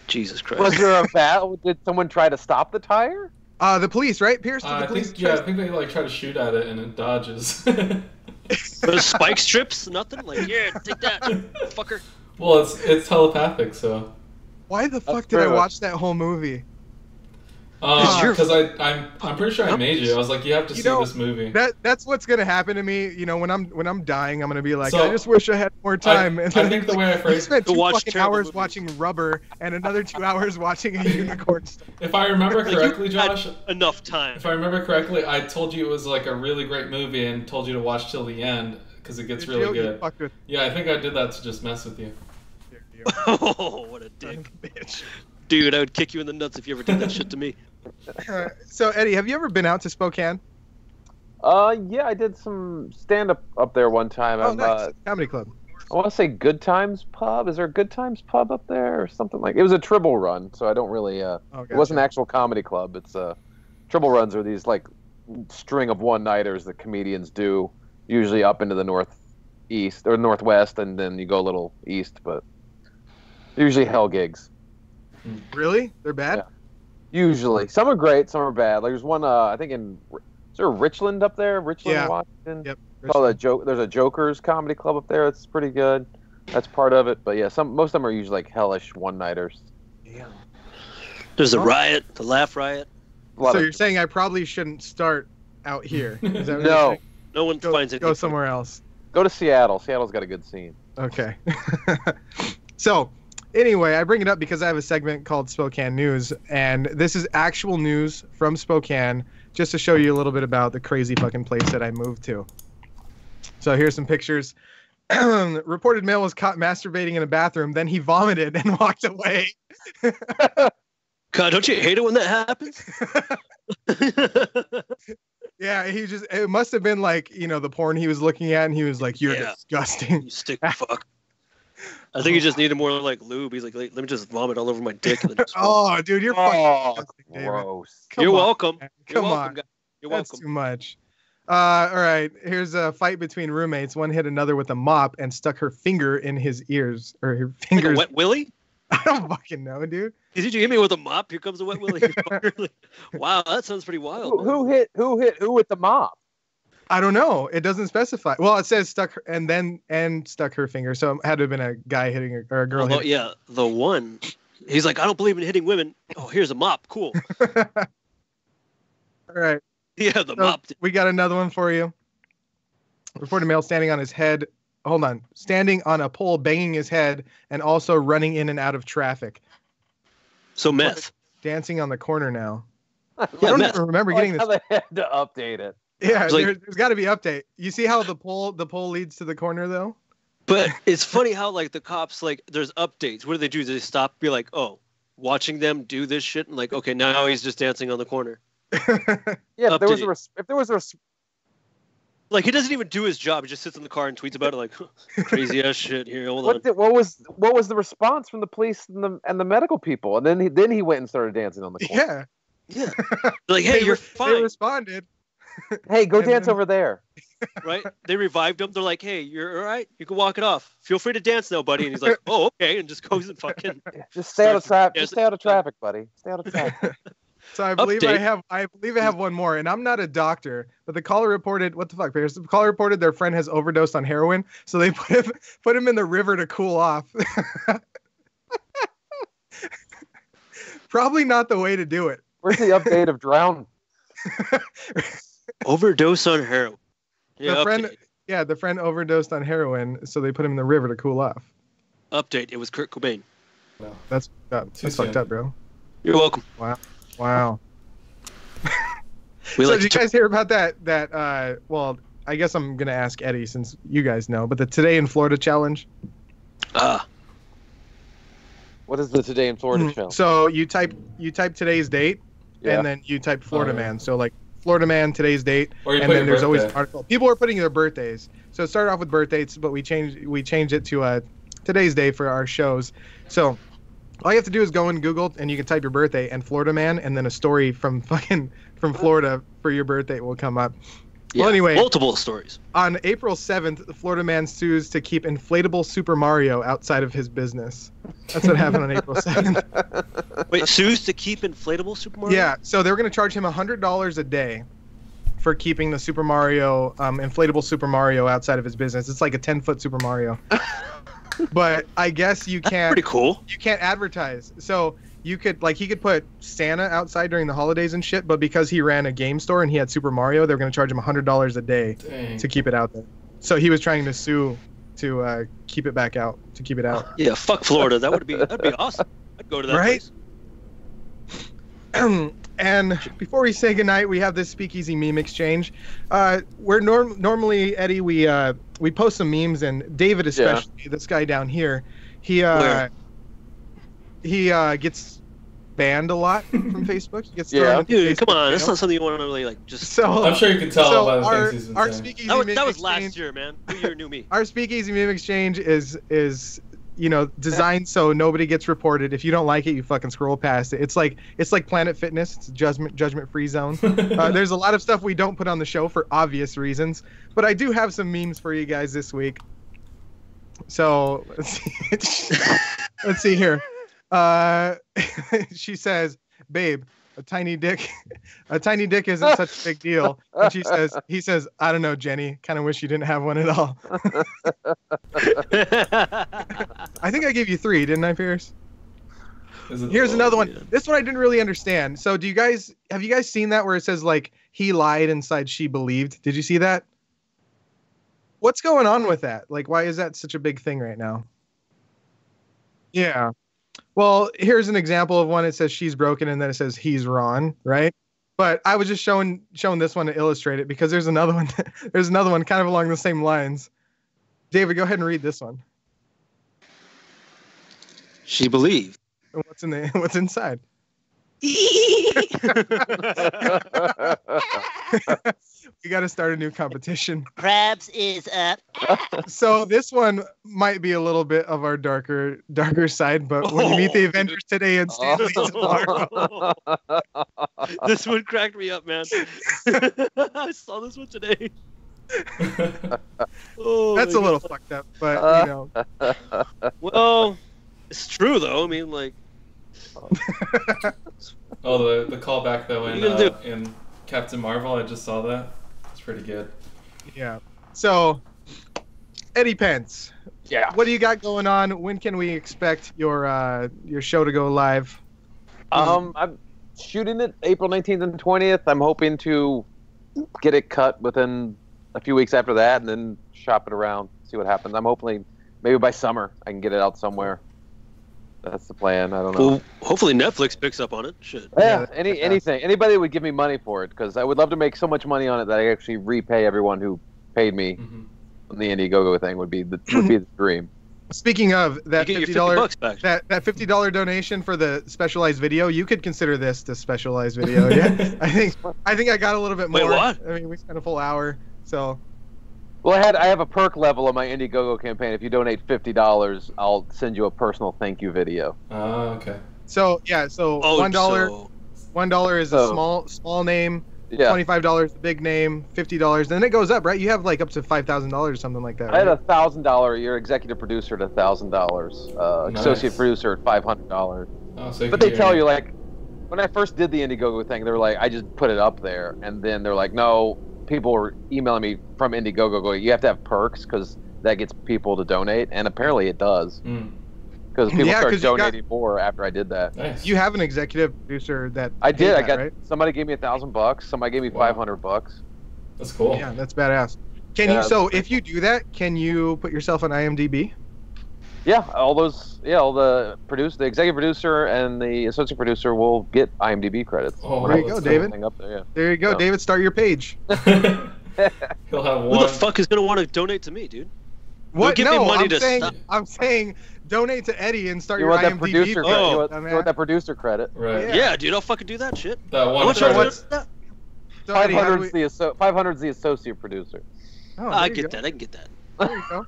Jesus Christ. Was there a battle? Did someone try to stop the tire? The police, right? Pierce. The police. I think they like try to shoot at it and it dodges. Those spike strips, nothing. Like, yeah, take that, fucker. Well, it's telepathic, so. Why the fuck did I watch that whole movie? Because I'm pretty sure I made you. I was like, you have to see this movie. That's what's gonna happen to me. You know, when I'm dying, I'm gonna be like, I just wish I had more time. I think the way I phrased spent 2 fucking hours watching Rubber and another 2 hours watching a unicorn. If I remember correctly, Josh, enough time. If I remember correctly, I told you it was like a really great movie and told you to watch till the end because it gets really good. Yeah, I think I did that to just mess with you. Oh, what a dick, bitch! Dude, I would kick you in the nuts if you ever did that shit to me. So Eddie, have you ever been out to Spokane? Yeah, I did some stand-up up there one time. Oh, nice. Comedy club. I want to say Good Times Pub. Is there a Good Times Pub up there or something like? It was a Tribble Run, so I don't really. It wasn't an actual comedy club. It's Tribble Runs are these like string of one-nighters that comedians do, usually up into the northeast or northwest, and then you go a little east, but usually hell gigs. Really? They're bad? Yeah. Usually. Some are great, some are bad. Like there's one, I think is there Richland up there? Richland, Washington? Yep. There's a Joker's comedy club up there. It's pretty good. That's part of it. But yeah, most of them are usually like hellish one-nighters. Yeah. There's a riot, the Laugh Riot. So you're saying I probably shouldn't start out here? Is that what no. You're saying? No one finds it. Go somewhere else. Go to Seattle. Seattle's got a good scene. Okay. So... Anyway, I bring it up because I have a segment called Spokane News, and this is actual news from Spokane, just to show you a little bit about the crazy fucking place that I moved to. So here's some pictures. Reported male was caught masturbating in a bathroom, then he vomited and walked away. God, don't you hate it when that happens? Yeah, it must have been like, the porn he was looking at, and he was like, you're disgusting. You stick fuck. I think he just needed more like lube. He's like, let me just vomit all over my dick. And then oh, dude, you're fucking gross. You're welcome. You're welcome, guys. You're That's welcome. Too much. All right, here's a fight between roommates. One hit another with a mop and stuck her finger in his ears, or her fingers. Like a wet willy? I don't fucking know, dude. Did you hit me with a mop? Here comes a wet willy. Wow, that sounds pretty wild. Who hit who with the mop? I don't know. It doesn't specify. Well, it says stuck her and stuck her finger, so it had to have been a guy hitting her, or a girl. Although, yeah, the one. He's like, I don't believe in hitting women. Oh, here's a mop. Cool. All right. Yeah, the mop. We got another one for you. Reported male standing on his head. Hold on. Standing on a pole, banging his head, and also running in and out of traffic. So meth. Dancing on the corner now. Yeah, I don't even remember getting this. How they had to update it. Yeah, there's got to be update. You see how the pole leads to the corner though? But it's funny how like the cops there's updates. What do? Do they stop? Be like, oh, watching them do this shit, and like, okay, now he's just dancing on the corner. Yeah, if there was a like he doesn't even do his job. He just sits in the car and tweets about it like crazy ass shit. Here, hold on. What was the response from the police and the medical people? And then he went and started dancing on the corner. Yeah. Like, hey, you're fine. They responded. Hey, go dance over there. Right? They revived him. They're like, hey, you're all right. You can walk it off. Feel free to dance now, buddy. And he's like, oh, okay, and just goes and fucking. Just stay out of traffic. Just stay out of traffic, buddy. Stay out of traffic. So I believe I have one more, and I'm not a doctor, but the caller reported, what the fuck, Pierce? The caller reported their friend has overdosed on heroin, so they put him in the river to cool off. Probably not the way to do it. Where's the update of drown? Overdose on heroin. Yeah, the friend overdosed on heroin, so they put him in the river to cool off. Update. It was Kurt Cobain. No. That's fucked up, bro. You're welcome. Wow. So did you guys hear about that? Well, I guess I'm gonna ask Eddie since you guys know, but the Today in Florida challenge. What is the Today in Florida challenge? So you type today's date, and then you type Florida man. So like Florida man, today's date, and then there's always an article. People are putting their birthdays. So it started off with birthdays, but we changed it to today's day for our shows. So all you have to do is go in Google and you can type your birthday and Florida man, and then a story from Florida for your birthday will come up. Yeah, well, anyway, multiple stories. On April 7th, the Florida man sues to keep inflatable Super Mario outside of his business. That's what happened on April 7th. Wait, sues to keep inflatable Super Mario? Yeah, so they were going to charge him $100 a day for keeping the Super Mario, inflatable Super Mario outside of his business. It's like a 10-foot Super Mario. But I guess you can't. Pretty cool. You can't advertise. So you could, like, he could put Santa outside during the holidays and shit, but because he ran a game store and he had Super Mario, they were going to charge him $100 a day to keep it out there. So he was trying to sue to keep it back out, to keep it out. Yeah, fuck Florida. That'd be awesome. I'd go to that place. And before we say goodnight, we have this Speakeasy meme exchange. We're normally, Eddie, we post some memes, and David especially, this guy down here, he gets banned a lot from Facebook. He gets thrown into dude, Facebook come on, jail. that's not something you want to really like. Just so I'm sure you can tell by the things he's been saying. Speakeasy that was meme last exchange, year, man. New year, new me. Our Speakeasy meme exchange is designed so nobody gets reported. If you don't like it, you fucking scroll past it. It's like Planet Fitness. It's a judgment free zone. There's a lot of stuff we don't put on the show for obvious reasons, but I do have some memes for you guys this week. So let's see here. She says, "Babe, a tiny dick isn't such a big deal." And he says, "I don't know, Jenny. Kind of wish you didn't have one at all." I think I gave you 3, didn't I, Pierce? Here's another one. Man. This one I didn't really understand. So have you guys seen that where it says like he lied inside she believed? Did you see that? What's going on with that? Like, why is that such a big thing right now? Yeah. Well, here's an example of one. It says she's broken, and then it says he's Ron, right? But I was just showing this one to illustrate it because there's another one. There's another one kind of along the same lines. David, go ahead and read this one. She believed. And what's inside? We got to start a new competition. Krabs is up. So this one might be a little bit of our darker side, but when you meet the Avengers today and Stanley tomorrow, this one cracked me up, man. I saw this one today. That's a little fucked up, but Well, it's true though. I mean, like. Oh, the callback though in Captain Marvel, I just saw that. It's pretty good. Yeah. So, Eddie Pence. Yeah. What do you got going on? When can we expect your show to go live? I'm shooting it April 19th and 20th. I'm hoping to get it cut within a few weeks after that, and then shop it around, see what happens. I'm hoping maybe by summer I can get it out somewhere. That's the plan. I don't know. Well, hopefully Netflix picks up on it. Shit. Yeah, anything. Anybody would give me money for it because I would love to make so much money on it that I actually repay everyone who paid me on the Indiegogo thing would be the dream. Speaking of that $50 back. that $50 donation for the specialized video, you could consider this the specialized video. Yeah, I think I got a little bit more. Wait, what? I mean, we spent a full hour, so. Well, I have a perk level on my Indiegogo campaign. If you donate $50, I'll send you a personal thank you video. Oh, okay. So yeah, so $1 is a small name. Yeah. $25 the big name, $50. Then it goes up, right? You have like up to $5,000 or something like that. I right? had $1,000 a year, executive producer at $1,000, Nice. associate producer at $500. Oh, so But they tell you, like, when I first did the Indiegogo thing, they were like, I just put it up there, and then they're like, no, people were emailing me from Indiegogo going, you have to have perks because that gets people to donate, and apparently it does. Because people started donating more after I did that. Nice. You have an executive producer that I did. I got right? somebody gave me $1,000. Somebody gave me $500. That's cool. Yeah, that's badass. Can you? So if you do that, can you put yourself on IMDb? Yeah, all the executive producer and the associate producer will get IMDb credits. Oh, there you go, David. Up there, yeah. There you go, David. Start your page. He'll have one. Who the fuck is gonna want to donate to me, dude? What? Give me money I'm saying donate to Eddie and start you your want that IMDb. producer credit. Oh, you want that producer credit. Right. Yeah, dude, I'll fucking do that shit. That one. So that? So Eddie, 500's the associate producer. Oh, I get that. I can get that. There you go.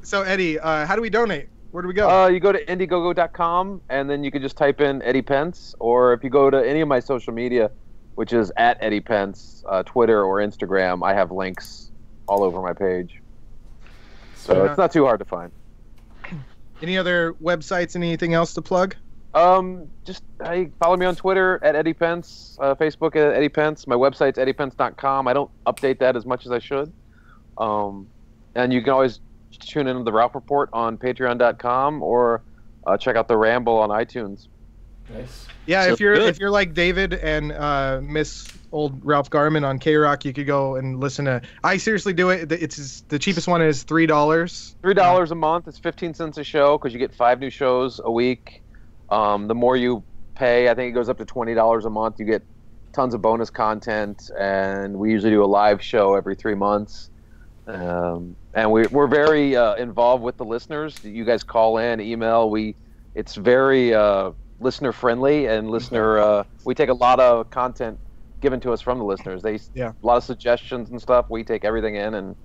So Eddie, how do we donate? Where do we go? You go to Indiegogo.com, and then you can just type in Eddie Pence, or if you go to any of my social media, which is at Eddie Pence, Twitter or Instagram. I have links all over my page. So it's not too hard to find. Any other websites, anything else to plug? Just follow me on Twitter at Eddie Pence, Facebook at Eddie Pence. My website's eddiepence.com. I don't update that as much as I should. And you can always tune into the Ralph Report on patreon.com or check out the Ramble on iTunes. Nice. Yeah, if you're like David and miss old Ralph Garman on K-Rock, you could go and listen to. I seriously do it. It's the cheapest one is $3. $3 a month. It's 15 cents a show because you get 5 new shows a week. The more you pay, I think it goes up to $20 a month. You get tons of bonus content, and we usually do a live show every 3 months. And we're very involved with the listeners. You guys call in, email. It's very listener friendly and listener. We take a lot of content given to us from the listeners. A lot of suggestions and stuff. We take everything in, and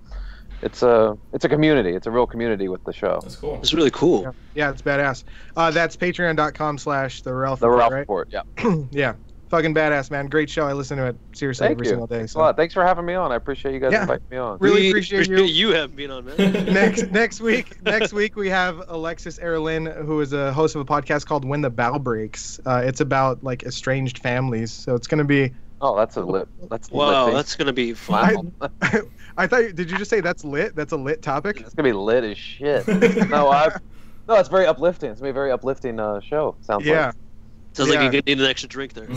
it's a community. It's a real community with the show. That's cool. It's really cool. Yeah, it's badass. That's patreon.com/the Ralph Report. Yeah. Yeah. Fucking badass, man. Great show. I listen to it seriously every single day. Thanks a lot. Thanks for having me on. I appreciate you guys inviting me on. Really appreciate you having me on, man. Next week we have Alexis Erlin, who is a host of a podcast called When the Bow Breaks. It's about like estranged families. So it's gonna be. Oh, that's lit. That's gonna be fun. I thought. Did you just say that's lit? That's a lit topic. It's gonna be lit as shit. No, it's very uplifting. It's gonna be a very uplifting show. Sounds like. Sounds like you need an extra drink there.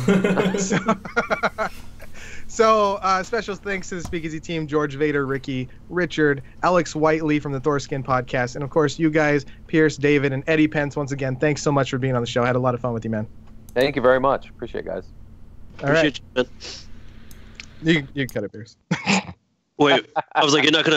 So special thanks to the Speakeasy team, George Vader, Ricky, Richard, Alex Whiteley from the Thorskin podcast, and of course you guys, Pierce, David, and Eddie Pence. Once again, thanks so much for being on the show. I had a lot of fun with you, man. Thank you very much. Appreciate it, guys. Appreciate you, man. You cut it, Pierce. Wait, I was like, you're not going to